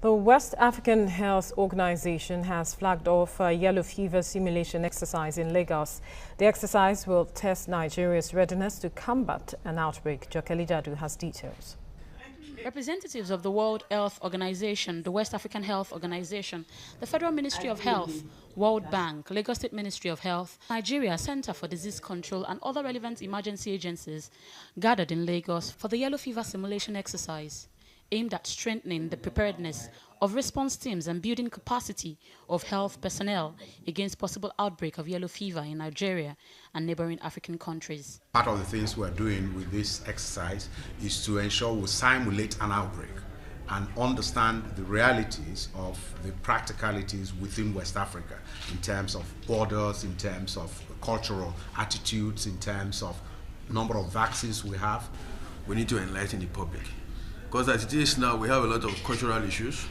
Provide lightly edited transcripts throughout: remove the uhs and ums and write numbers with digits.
The West African Health Organization has flagged off a yellow fever simulation exercise in Lagos. The exercise will test Nigeria's readiness to combat an outbreak. Jokeli Jadu has details. Representatives of the World Health Organization, the West African Health Organization, the Federal Ministry of Health, World Bank, Lagos State Ministry of Health, Nigeria Center for Disease Control and other relevant emergency agencies gathered in Lagos for the yellow fever simulation exercise, aimed at strengthening the preparedness of response teams and building capacity of health personnel against possible outbreak of yellow fever in Nigeria and neighboring African countries. Part of the things we're doing with this exercise is to ensure we simulate an outbreak and understand the realities of the practicalities within West Africa in terms of borders, in terms of cultural attitudes, in terms of number of vaccines we have. We need to enlighten the public. Because as it is now, we have a lot of cultural issues.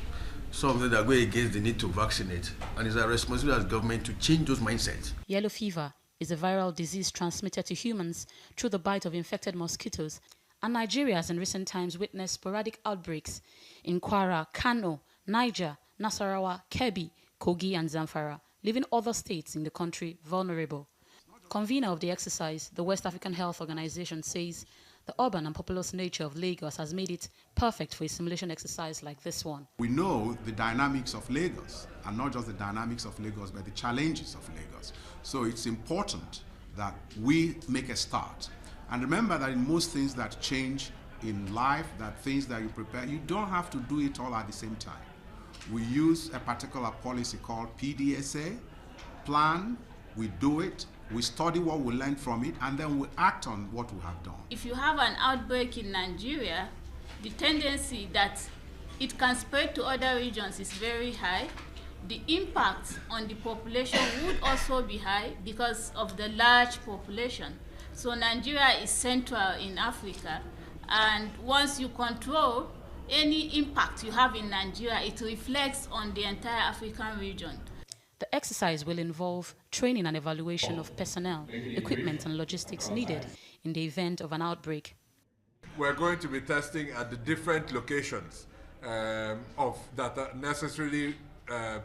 Some of them are going against the need to vaccinate. And it's our responsibility as government to change those mindsets. Yellow fever is a viral disease transmitted to humans through the bite of infected mosquitoes. And Nigeria has in recent times witnessed sporadic outbreaks in Kwara, Kano, Niger, Nasarawa, Kebbi, Kogi and Zamfara, leaving other states in the country vulnerable. Convener of the exercise, the West African Health Organization, says the urban and populous nature of Lagos has made it perfect for a simulation exercise like this one. We know the dynamics of Lagos, and not just the dynamics of Lagos, but the challenges of Lagos. So it's important that we make a start. And remember that in most things that change in life, that things that you prepare, you don't have to do it all at the same time. We use a particular policy called PDSA, plan, we do it, we study what we learned from it, and then we act on what we have done. If you have an outbreak in Nigeria, the tendency that it can spread to other regions is very high. The impact on the population would also be high because of the large population. So Nigeria is central in Africa, and once you control any impact you have in Nigeria, it reflects on the entire African region. The exercise will involve training and evaluation of personnel, equipment and logistics needed in the event of an outbreak. We're going to be testing at the different locations that are necessarily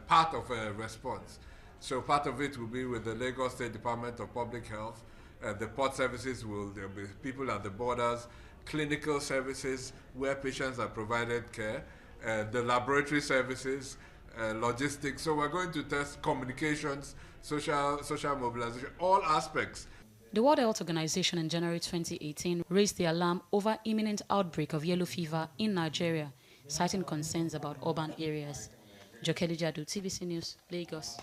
part of a response. So part of it will be with the Lagos State Department of Public Health. The port services there'll be people at the borders, clinical services where patients are provided care, the laboratory services, logistics. So we're going to test communications, social mobilization, all aspects. The World Health Organization in January 2018 raised the alarm over imminent outbreak of yellow fever in Nigeria, citing concerns about urban areas. Jokeli Jadu, TVC News, Lagos.